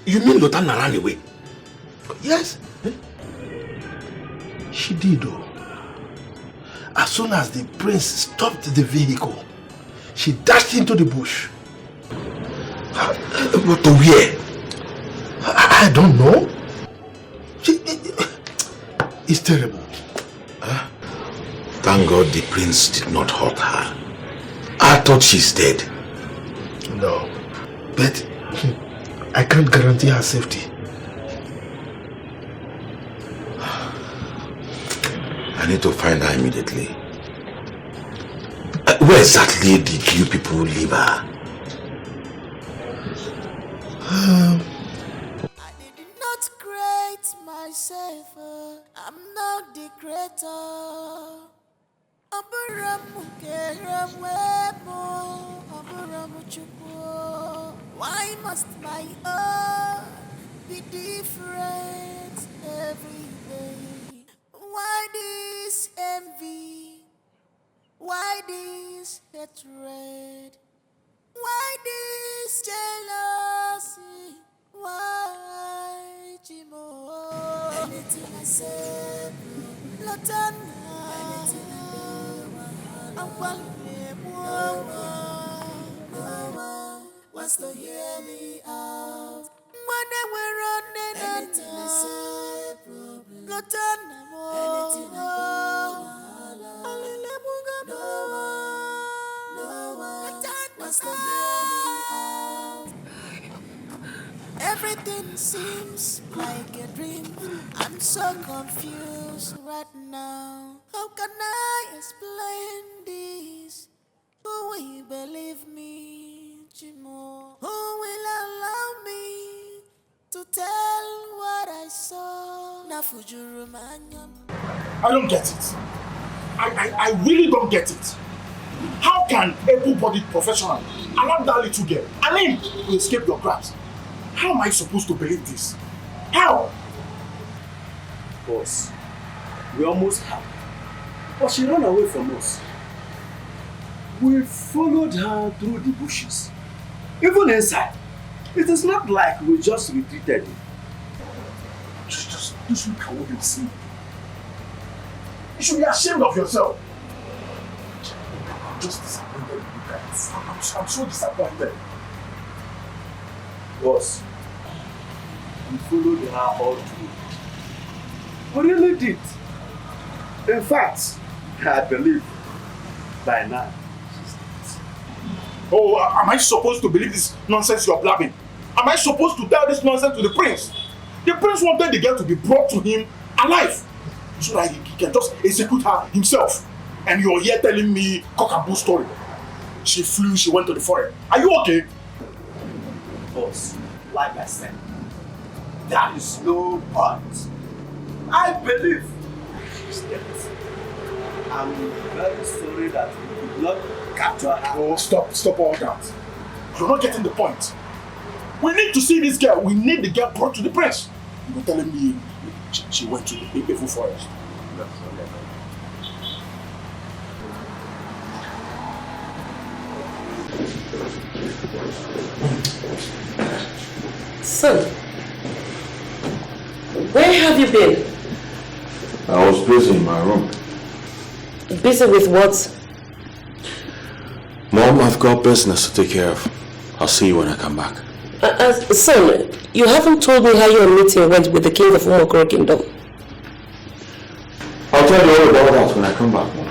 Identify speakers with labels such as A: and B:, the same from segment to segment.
A: You mean Lotana ran away?
B: Yes. She did though. As soon as the prince stopped the vehicle, she dashed into the bush.
A: But to where?
B: I don't know. It's terrible.
A: Thank God the prince did not hurt her. I thought she's dead.
B: No. But I can't guarantee her safety.
A: I need to find her immediately. Where exactly did you people leave her?
C: I did not create myself. I'm not the creator. Why must my own be different every day? Why this envy? Why this hatred? Why this jealousy? Why Jimo? Anything I say, Lotana. Anything I do, I'm wants to hear me out. When we're running, anything I say, Lotana. Anything I do, no one wants to hear me out. Everything seems like a dream. I'm so confused right now. How can I explain this? Who will believe me, Jimo? Who will allow me to tell what I saw?
D: I don't get it. I really don't get it. How can able-bodied professional allow that little girl, Aline, to escape your grasp? How am I supposed to believe this? How?
E: Boss, we almost have. But she ran away from us. We followed her through the bushes. Even inside. It is not like we just retreated.
D: Just look at what you see. You should be ashamed of yourself. I'm just disappointed in you guys. I'm so disappointed.
E: Boss, we followed her all through. We really did. In fact, I believe by now she's dead.
D: Oh, am I supposed to believe this nonsense you're blabbing? Am I supposed to tell this nonsense to the prince? The prince wanted the girl to be brought to him alive so that he can just execute her himself. And you're here telling me cock and bull story. She flew, she went to the forest. Are you okay?
E: Boss, like I said, there is no point. I believe she's dead. I'm very sorry that we could not capture her.
D: Oh, stop all that. You're not getting the point. We need to see this girl. We need the girl brought to the prince. You're telling me she went to the evil forest.
F: Son, where have you been?
A: I was busy in my room.
F: Busy with what?
A: Mom, I've got business to take care of. I'll see you when I come back.
F: Son, you haven't told me how your meeting went with the king of Umokoro Kingdom.
A: I'll tell you all about that when I come back, Mom.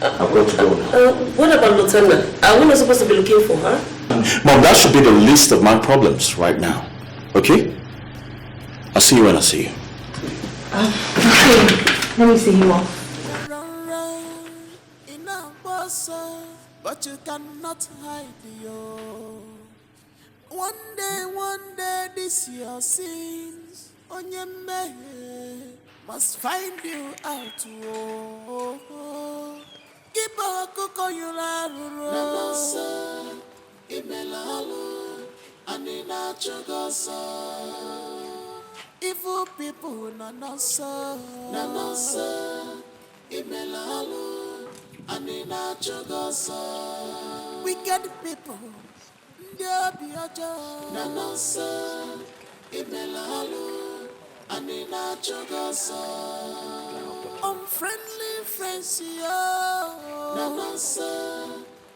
A: I've got to go now.
F: What about Lotana? Are we not supposed to be looking for her?
A: Mom, that should be the least of my problems right now. Okay? I'll see you when I see you.
G: Okay. Let me see you off.
C: But you cannot hide your. One day, this your sins on your man must find you out. Keep a cook on your Namosa, Imelalu, and in a chogosa. Evil people, Nanosa, Imelalu, and in a chogosa. Wicked people. Nanosa, Imelalu, Anina Chogoso. Unfriendly friends, yo. Nanasa,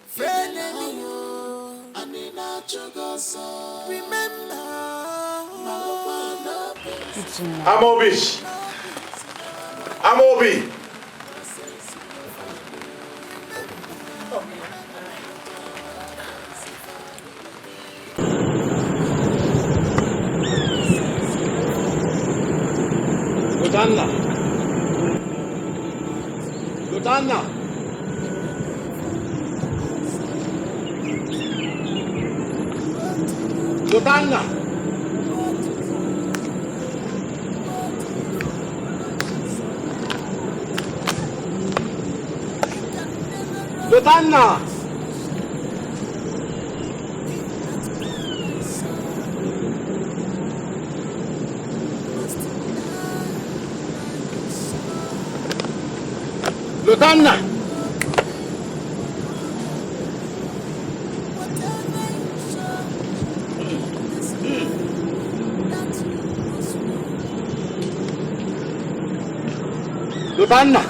C: friend yo. Anina Chogoso. Remember,
D: Amobi. Amobi.
E: Lutanna. Lutanna. Lutanna. Lutanna. Lutanna! Lutanna!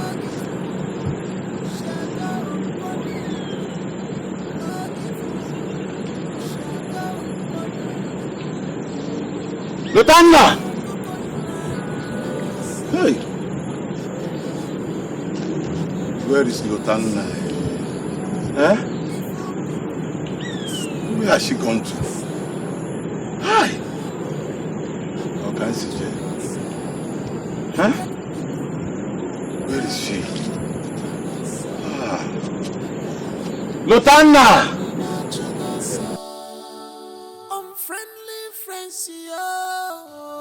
E: Lutanna! Hey! Where is Lutanna? Eh? Where has she gone to? Hi! How can she? Huh? Where is she? Ah. Lutanna!
C: unfriendly friends, yo.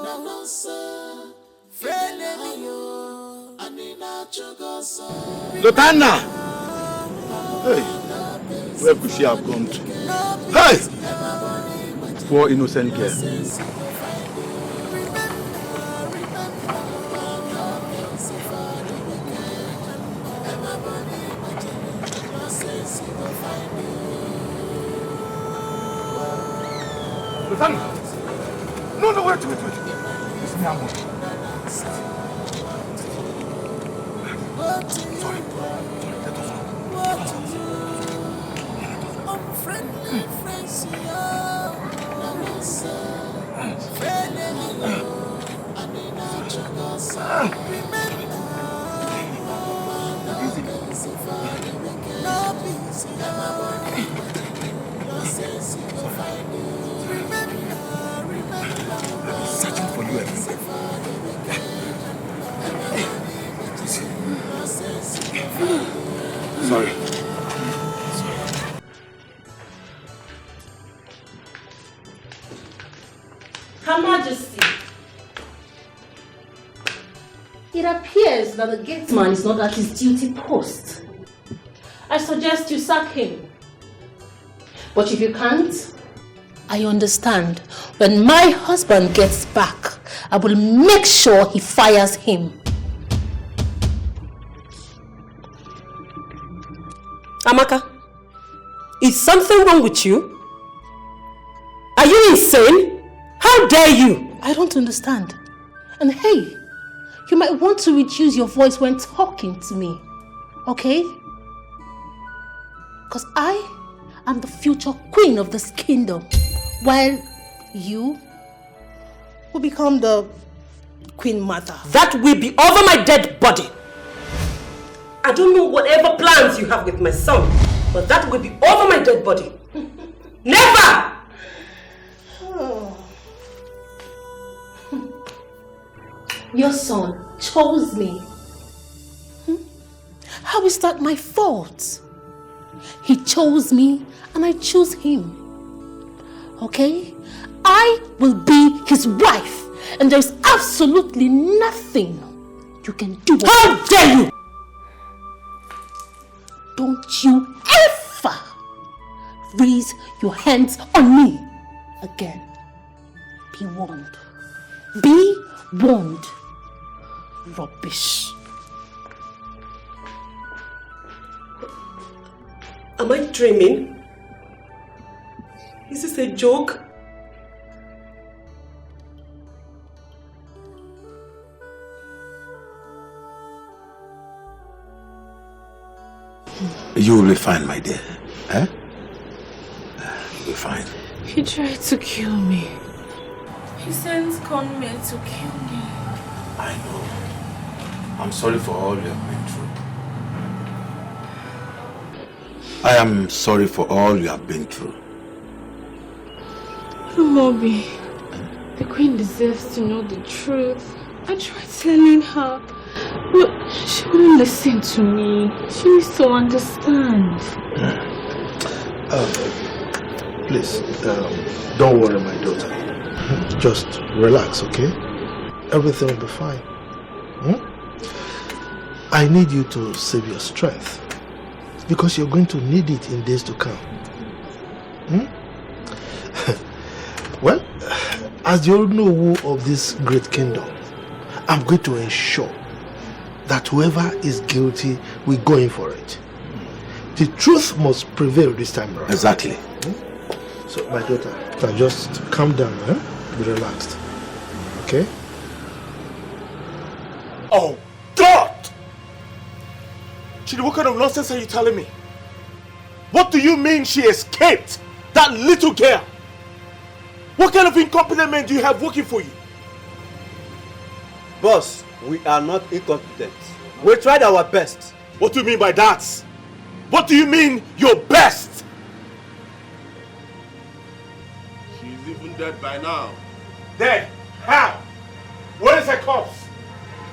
C: Nanasa, friend yo. Anina Chogoso.
E: Lutanna! Hey! Where could she have gone to? Hey! Poor innocent girl. Lutanna! No, wait. It's me, Amo. Sorry, let us go.
C: Unfriendly friends, yo. Nanasa, friend yo. Anina Chogoso. Remember, no peace in my body. No sense in my find you. Remember.
E: Searching for you everywhere. Sorry.
G: Her Majesty, it appears that the gatesman is not at his duty post. I suggest you sack him. But if you can't, I understand. When my husband gets back, I will make sure he fires him.
F: Amaka, is something wrong with you? Are you insane? How dare you?
G: I don't understand. And hey, you might want to reduce your voice when talking to me, okay? Because I am the future queen of this kingdom, while you will become the queen mother.
F: That will be over my dead body. I don't know whatever plans you have with my son, but that will be over my dead body. Never!
G: Your son chose me. How is that my fault? He chose me and I choose him. Okay? I will be his wife and there's absolutely nothing you can do.
F: How dare you!
G: Don't you ever raise your hands on me again. Be warned. Be warned. Rubbish.
F: Am I dreaming? Is this a joke?
B: You will be fine, my dear. Huh? You'll be fine.
H: He tried to kill me. He sent gunmen to kill me.
B: I know. I'm sorry for all you have been through. I am sorry for all you have been through.
H: Moby, the queen deserves to know the truth. I tried telling her, but she wouldn't listen to me. She needs to understand.
B: Please, don't worry, my daughter. Just relax, okay? Everything will be fine. I need you to save your strength, because you're going to need it in days to come. Well, as the Onowu of this great kingdom, I'm going to ensure that whoever is guilty will go in for it. The truth must prevail this time around.
A: Exactly.
B: So, my daughter, now just calm down, be relaxed. Okay?
D: Oh, God! Chidi, what kind of nonsense are you telling me? What do you mean she escaped? That little girl? What kind of incompetent men do you have working for you?
E: Boss, we are not incompetent. We tried our best.
D: What do you mean by that? What do you mean your best?
I: She's even dead by now.
D: Dead? How? Where is her corpse?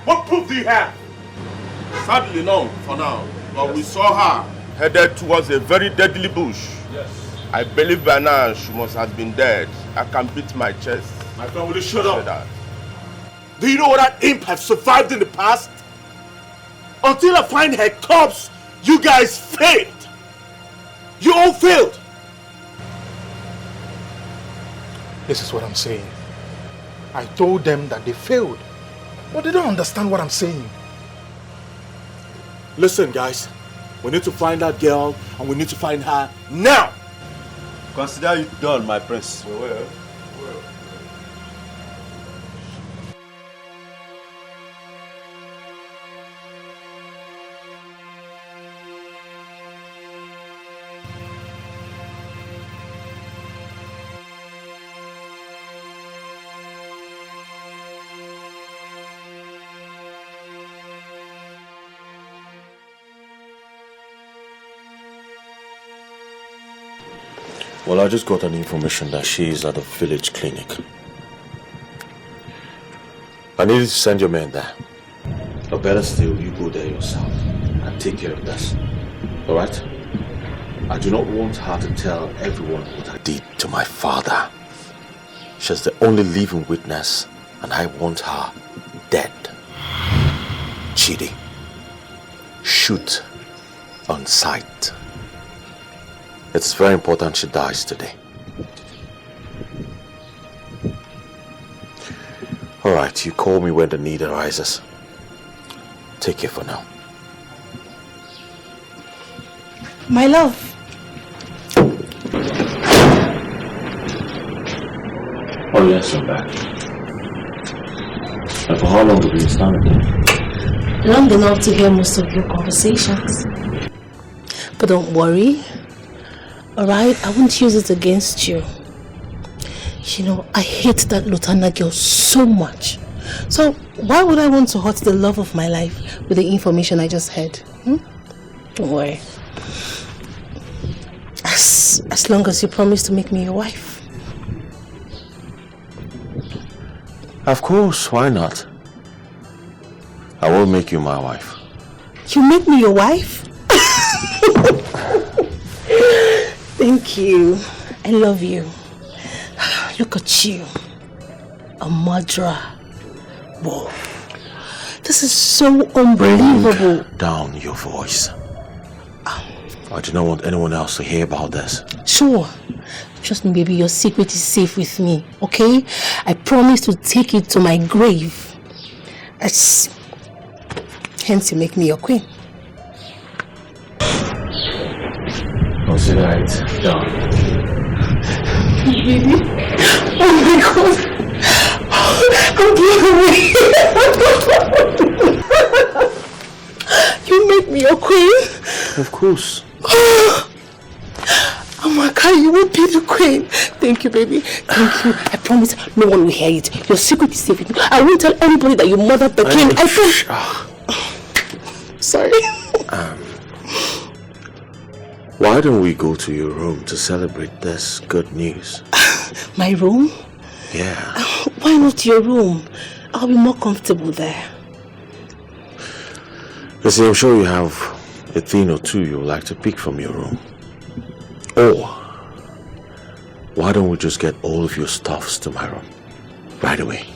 D: What proof do you have?
I: Sadly none for now, but we saw her headed towards a very deadly bush.
D: Yes.
I: I believe by now she must have been dead. I can beat my chest.
D: My friend, will you shut up?
I: That.
D: Do you know what that imp has survived in the past? Until I find her corpse, you guys failed. You all failed.
B: This is what I'm saying. I told them that they failed, but they don't understand what I'm saying.
D: Listen, guys. We need to find that girl, and we need to find her now.
E: Consider it done, my prince.
I: We will.
A: Well, I just got an information that she is at the village clinic. I need you to send your men there. Or better still, you go there yourself and take care of this. Alright? I do not want her to tell everyone what I did to my father. She's the only living witness, and I want her dead. Chidi, shoot on sight. It's very important she dies today. Alright, you call me when the need arises. Take care for now.
G: My love.
A: Oh yes, I'm back. And for how long have you been standing?
G: Long enough to hear most of your conversations. But don't worry. Alright, I won't use it against you. You know, I hate that Lutana girl so much. So why would I want to hurt the love of my life with the information I just heard? Don't worry. As long as you promise to make me your wife.
A: Of course, why not? I will make you my wife.
G: You make me your wife? Thank you. I love you. Look at you. A murderer. Whoa. This is so unbelievable.
A: Bring down your voice. I do not want anyone else to hear about this.
G: Sure. Trust me, baby, your secret is safe with me, okay? I promise to take it to my grave. Hence you make me your queen.
A: Consider it done.
G: Baby? Oh my God! I'm blown away! You make me your queen?
A: Of course.
G: Amaka, you will be the queen. Thank you, baby. Thank you. I promise no one will hear it. Your secret is safe with me. I won't tell anybody that you murdered the king. I promise. Sorry.
A: Why don't we go to your room to celebrate this good news?
G: My room?
A: Yeah.
G: Why not your room? I'll be more comfortable there.
A: You see, I'm sure you have a thing or two you would like to pick from your room. Or, why don't we just get all of your stuffs to my room right away?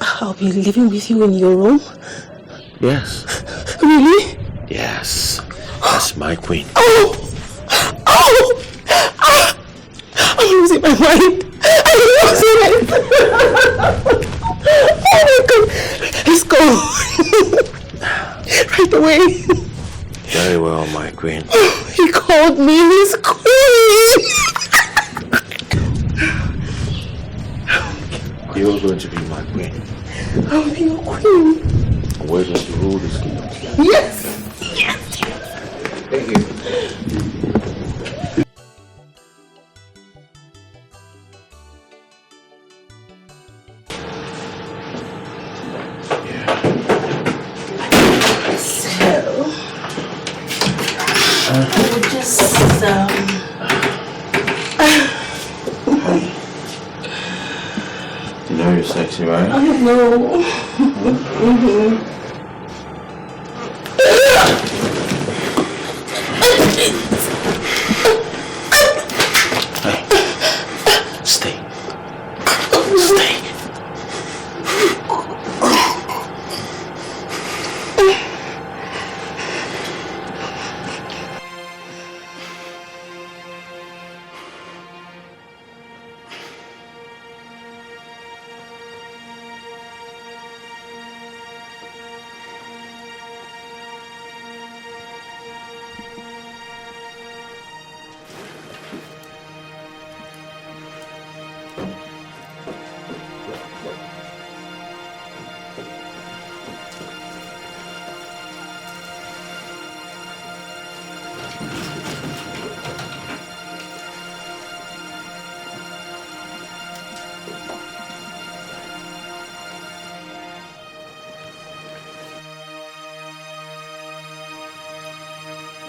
G: I'll be living with you in your room?
A: Yes.
G: Really?
A: Yes. That's my queen.
G: Oh! I'm losing my mind. I'm losing it. Oh my God. Let's go. Right away.
A: Very well, my queen.
G: He called me his queen.
A: You're going to be my queen.
G: I'll be your queen.
A: We're going to rule this kingdom together.
G: Yes. Yes.
A: Thank you. You know you're sexy, right?
G: I know.
A: Stay. Stay.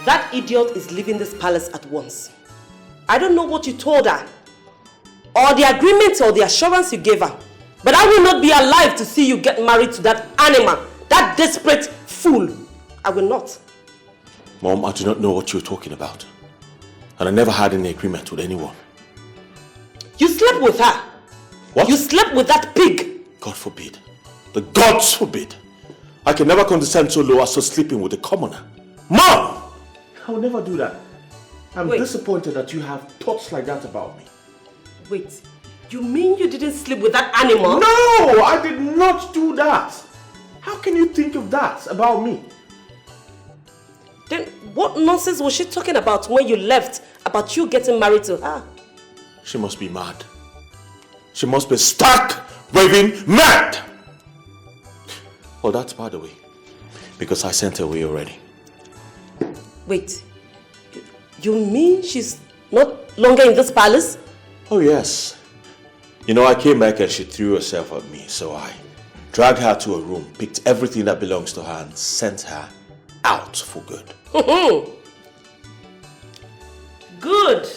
F: That idiot is leaving this palace at once. I don't know what you told her, or the agreement or the assurance you gave her, but I will not be alive to see you get married to that animal, that desperate fool. I will not.
A: Mom, I do not know what you're talking about. And I never had any agreement with anyone.
F: You slept with her.
A: What?
F: You slept with that pig.
A: God forbid. The gods forbid. I can never condescend so low as to sleeping with a commoner. Mom! I will never do that. I'm disappointed that you have thoughts like that about me.
F: Wait, you mean you didn't sleep with that animal?
A: No, I did not do that. How can you think of that about me?
F: Then what nonsense was she talking about when you left about you getting married to her?
A: She must be mad. She must be stark, raving mad. Well, that's by the way, because I sent her away already.
F: Wait, you mean she's not longer in this palace?
A: Oh yes. You know, I came back and she threw herself at me, so I dragged her to a room, picked everything that belongs to her and sent her out for good.
F: Good.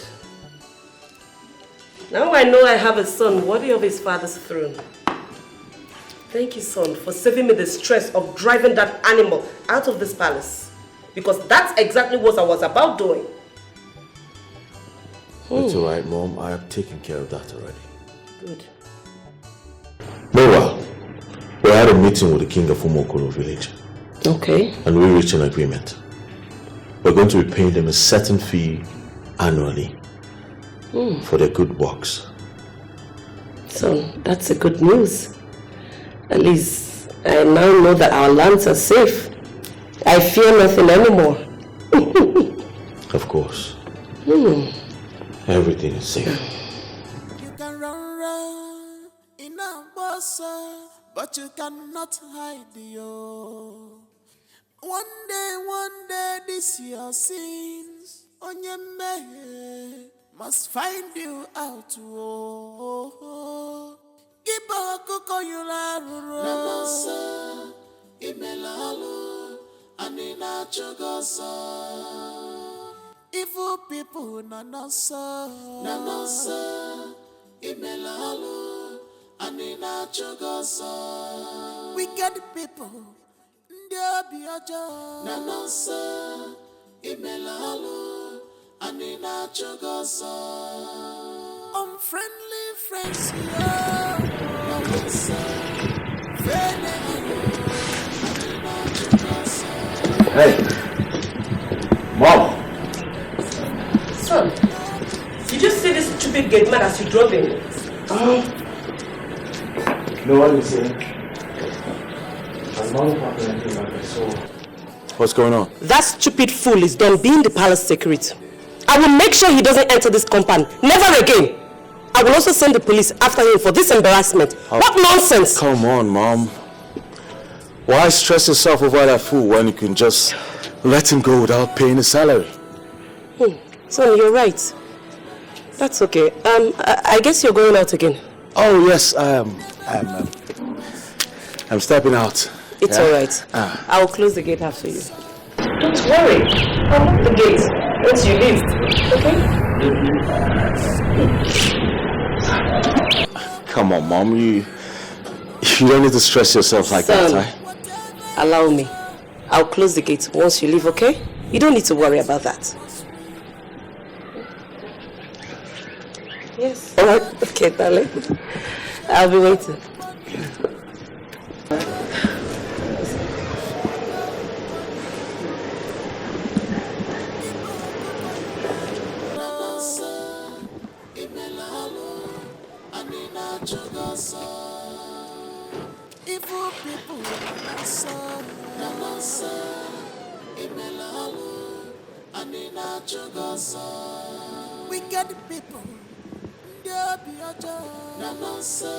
F: Now I know I have a son worthy of his father's throne. Thank you, son, for saving me the stress of driving that animal out of this palace. Because that's exactly what I was about doing.
A: It's alright, Mom. I have taken care of that already.
F: Good.
A: Meanwhile, we had a meeting with the king of Umokoro village.
F: Okay.
A: And we reached an agreement. We're going to be paying them a certain fee annually for their good works.
F: Son, that's a good news. At least I now know that our lands are safe. I fear nothing anymore.
A: Of course. Everything is safe.
C: You can run in a bossa, but you cannot hide yo. One day, this your sins on your man must find you out. Oh, Iboko yularu namosa imelalu anina chogosa. Evil people namosa imelalu anina chogosa. Wicked people namosa imelalu anina chogosa. Unfriendly friends,
A: Hey, Mom.
F: Son, did you see this stupid gate man as you drove in?
A: No, I didn't see him. What's going on?
F: That stupid fool is done being the palace security. I will make sure he doesn't enter this compound. Never again. I will also send the police after him for this embarrassment. What nonsense!
A: Come on, Mom. Why stress yourself over that fool when you can just let him go without paying his salary?
F: Son, you're right. That's okay. I guess you're going out again.
A: Oh, yes, I'm stepping out.
F: It's alright. I'll close the gate after you. Don't worry. I'll lock the gate once you leave. Okay?
A: Come on, Mom. You don't need to stress yourself like that, right?
F: Allow me. I'll close the gate once you leave, okay? You don't need to worry about that. Yes. Alright. Okay, darling. I'll be waiting.
C: Evil people namosa imelalu anina chogosa. Wicked people namosa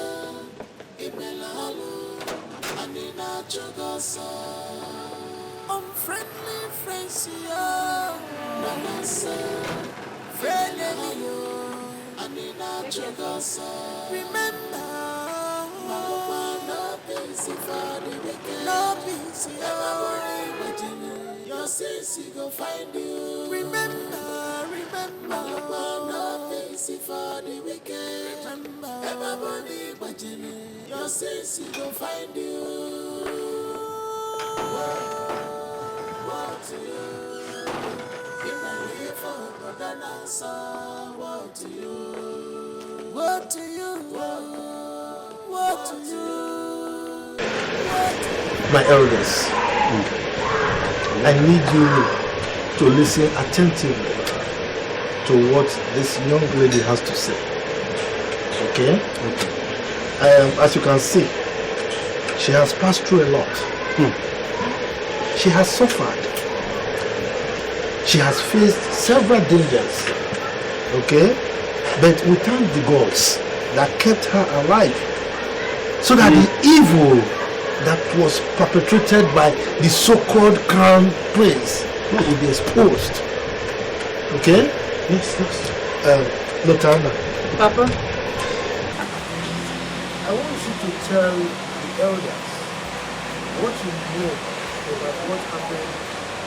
C: imelalu anina chogosa. Unfriendly friends namosa friendly anina chogosa. Remember, no peace for the wicked. No peace, your sins he go find you. Remember, no peace for the wicked. Remember, your sins he go find you. What to you? In my life for God and answer. What to you? What to you? What to you?
B: My elders, I need you to listen attentively to what this young lady has to say. Okay? As you can see, she has passed through a lot. She has suffered. She has faced several dangers. Okay? But we thank the gods that kept her alive, so that the evil that was perpetrated by the so-called crown prince will be exposed. Okay? Yes. Lotana.
G: Papa?
B: I want you to tell the elders what you know about what happened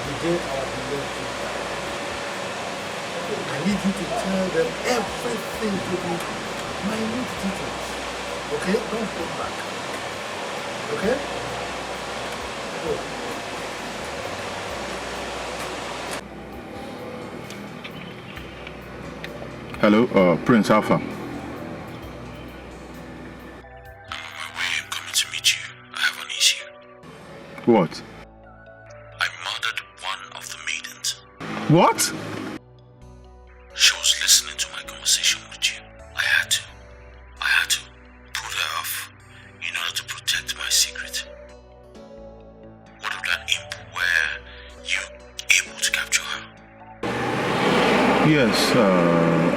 B: the day our beloved king died. I need you to tell them everything to the minute details. Okay? Don't hold back. Okay? Go.
I: Hello, Prince Alpha.
A: I'm coming to meet you. I have an issue.
I: What?
A: I murdered one of the maidens.
I: What?
A: She was listening to my conversation with you. I had to put her off in order to protect my secret. What of that imp? Were you able to capture her?
I: Yes,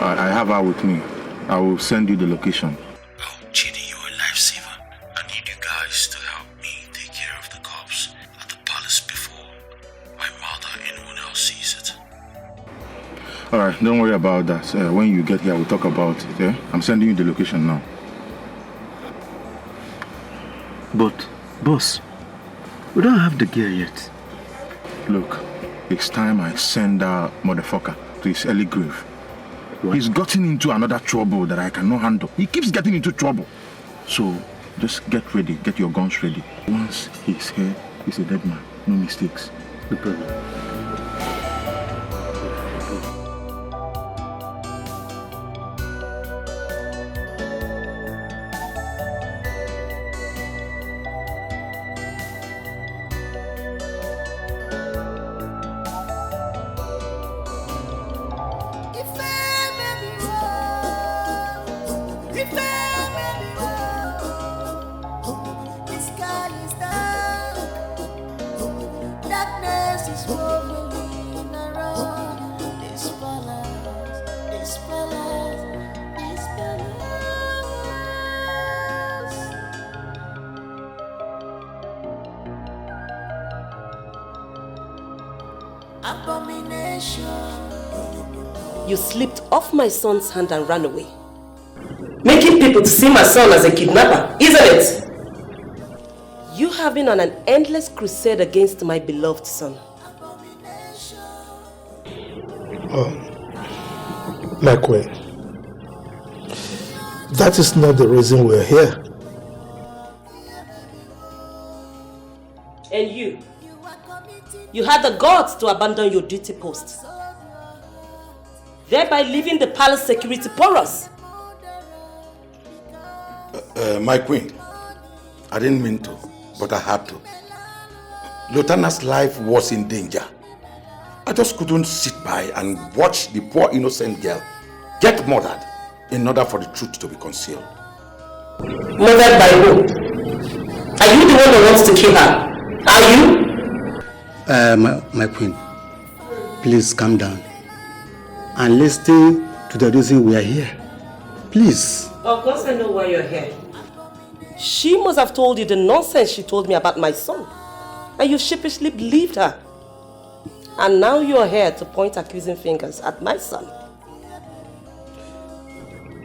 I: I have her with me. I will send you the location.
A: Oh, Chidi, you're a lifesaver. I need you guys to help me take care of the cops at the palace before
D: Alright, don't worry about that. When you get here, we'll talk about it. Eh? I'm sending you the location now.
J: But, boss, we don't have the gear yet.
D: Look, it's time I send that motherfucker to his early grave. What? He's gotten into another trouble that I cannot handle. He keeps getting into trouble. So, just get ready. Get your guns ready. Once he's here, he's a dead man. No mistakes.
J: No problem.
F: You slipped off my son's hand and ran away, making people to see my son as a kidnapper, isn't it? You have been on an endless crusade against my beloved son.
B: Oh, my queen, that is not the reason we're here.
F: And you had the guts to abandon your duty post, thereby leaving the palace security porous.
K: My queen, I didn't mean to, but I had to. Lieutenant's life was in danger. I just couldn't sit by and watch the poor innocent girl get murdered in order for the truth to be concealed.
F: Murdered by who? Are you the one who wants to kill her? Are you?
J: My queen, please calm down and listen to the reason we are here. Please.
F: Of course I know why you're here. She must have told you the nonsense she told me about my son, and you sheepishly believed her. And now you're here to point accusing fingers at my son.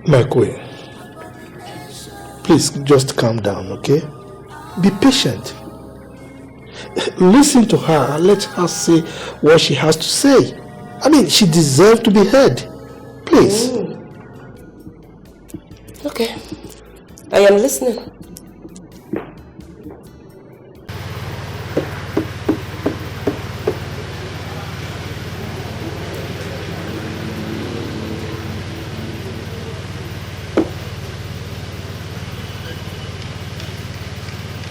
B: My queen, please just calm down, okay? Be patient. Listen to her and let her say what she has to say. I mean, she deserves to be heard. Please.
F: Okay, I am listening.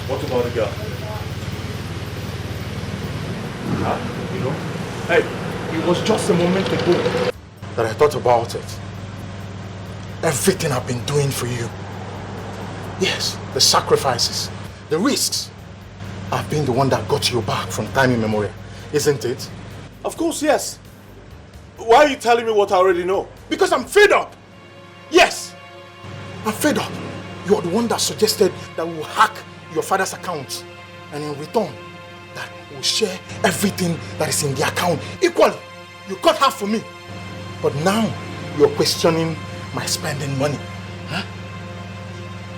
I: What about the girl? You know? Hey, it was just a moment ago
D: That I thought about it. Everything I've been doing for you. Yes, the sacrifices, the risks. I've been the one that got you back from time immemorial, isn't it?
I: Of course, yes. Why are you telling me what I already know?
D: Because I'm fed up. Yes, I'm fed up. You're the one that suggested that we'll hack your father's account, and in return, that we'll share everything that is in the account equally. You got half for me. But now, you're questioning my spending money. Huh?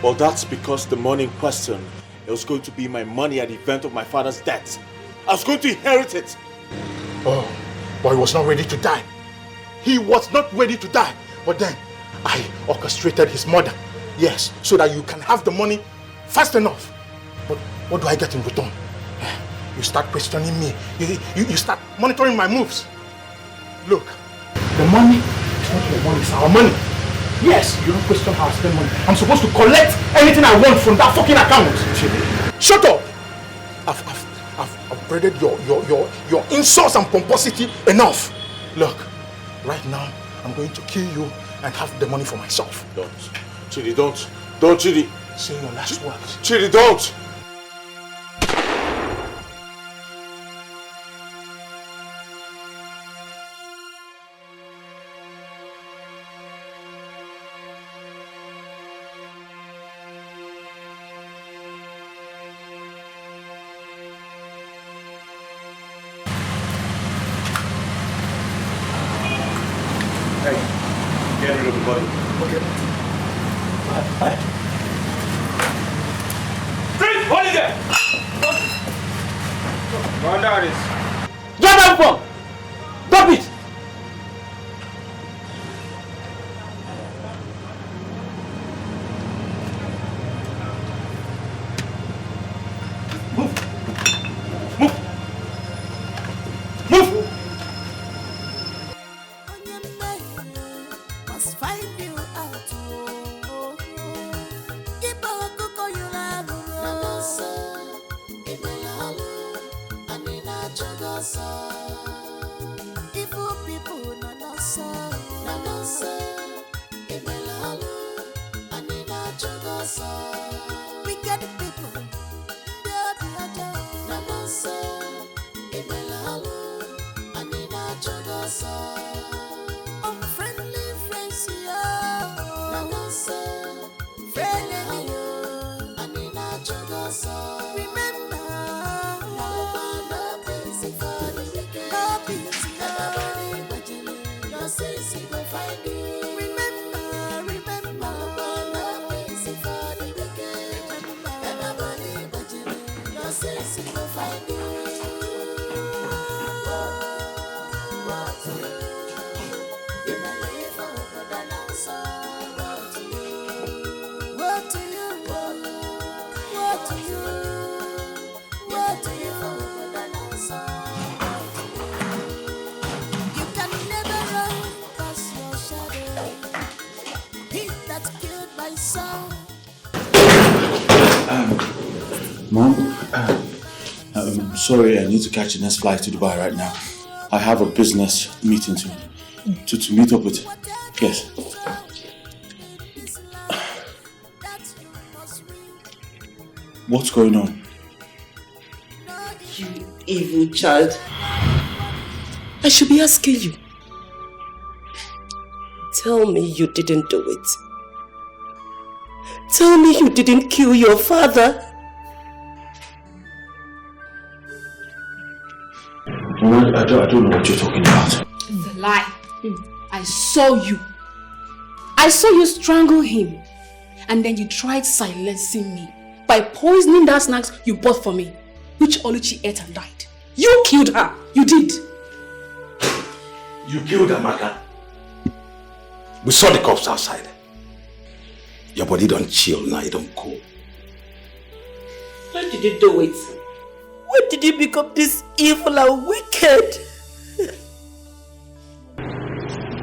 I: Well, that's because the money in question, it was going to be my money at the event of my father's death. I was going to inherit it.
D: Oh, but he was not ready to die. He was not ready to die. But then, I orchestrated his murder. Yes, so that you can have the money fast enough. But what do I get in return? You start questioning me. You start monitoring my moves. Look, the money is not your money, it's our money. Yes, you don't question how I spend money. I'm supposed to collect anything I want from that fucking account. Shut up! I've upbraided your insults and pomposity enough. Look, right now, I'm going to kill you and have the money for myself.
I: Don't. Chidi, don't. Don't, Chidi.
D: Say your last words.
I: Chidi, don't. Hey, get rid of the body.
B: Okay.
L: Freeze! Hold it there! Go under this.
F: Get up from! Stop it!
A: Mom, I'm sorry, I need to catch the next flight to Dubai right now. I have a business meeting to meet up with. Yes. What's going on?
F: You evil child. I should be asking you. Tell me you didn't do it. Tell me you didn't kill your father.
A: I don't know what you're talking about.
H: It's a lie. I saw you. I saw you strangle him. And then you tried silencing me by poisoning that snacks you bought for me, which Luchy ate and died. You killed her. You did.
K: You killed Amaka. We saw the cops outside. Your body don't chill now, you don't cool.
F: Why did you do it? Why did you become this evil and wicked?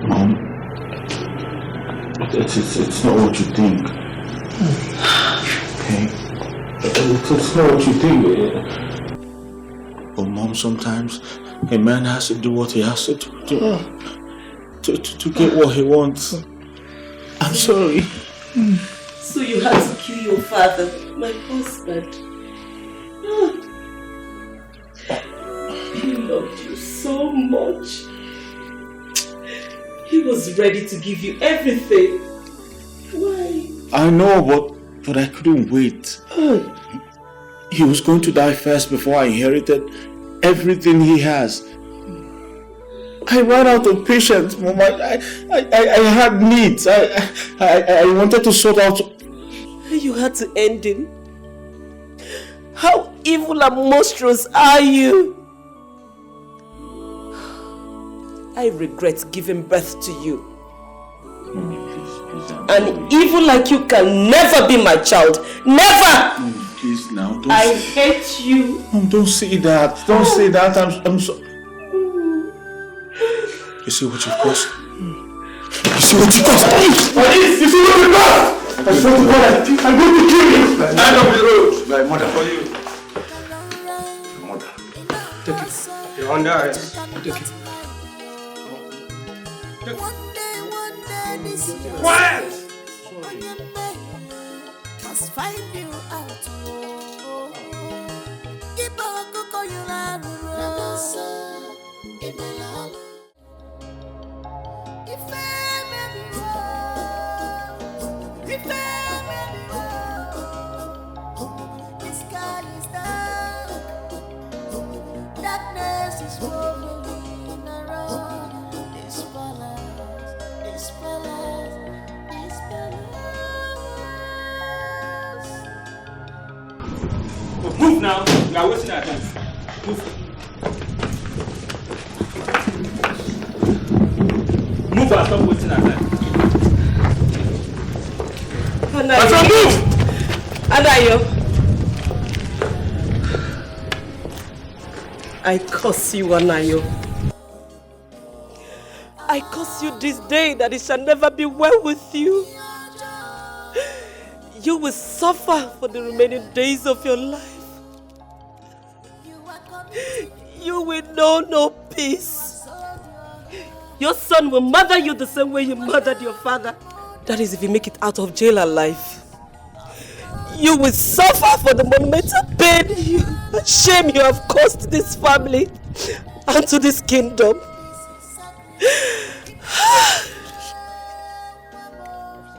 A: Mom, it's not what you think. Okay? It's not what you think. But Mom, sometimes a man has to do what he has to do to get what he wants. I'm sorry.
F: So you had to kill your father, my husband. He loved you so much. He was ready to give you everything. Why?
A: I know, but I couldn't wait. He was going to die first before I inherited everything he has. I ran out of patience, Mom. I had needs. I wanted to sort out.
F: You had to end him. How evil and monstrous are you? I regret giving birth to you. An evil like you can never be my child. Never!
A: Please now, don't
F: I hate you.
A: Mom, don't say that. Don't say that. I'm so... You see what you've caused? You see what you've caused?
L: You see what you've caused? I swear to God, I'm going to kill you. End of the road.
K: My mother.
L: For you.
K: Mother.
L: Take it. You're under arrest. Take it. Quiet!
C: Must find you out. Darkness is rolling around this palace.
M: Move now. We are wasting our time. Move. Move and stop wasting our time.
F: Move! Anayo. I curse you, Anayo. I curse you this day that it shall never be well with you. You will suffer for the remaining days of your life. You will know no peace. Your son will murder you the same way you murdered your father. That is if you make it out of jail alive. You will suffer for the monumental pain and shame you have caused this family and to this kingdom.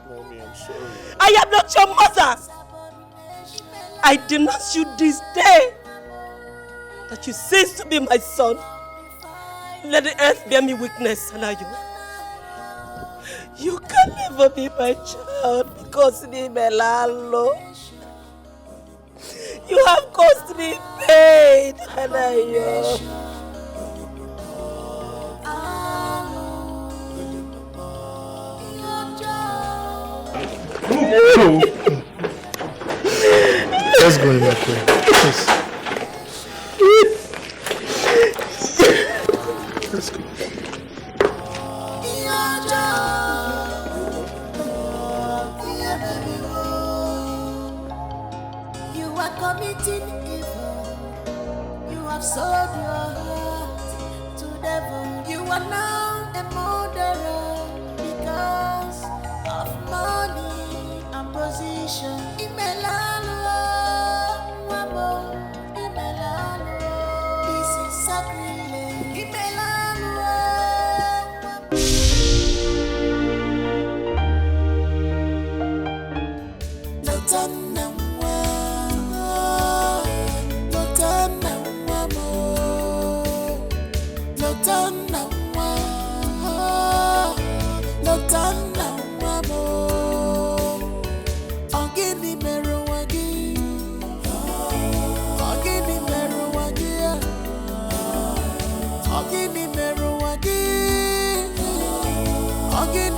I: Mommy, I'm sorry.
F: I am not your mother. I denounce you this day that you cease to be my son. Let the earth bear me witness, Anayo. You can never be my child because ni melalo. You have caused me pain, Anayo.
B: Let's go in my way. Please. Let's go.
C: You are committing evil. You have sold your heart to devil. You are now a murderer because of money and position. This is sacrilege. Again,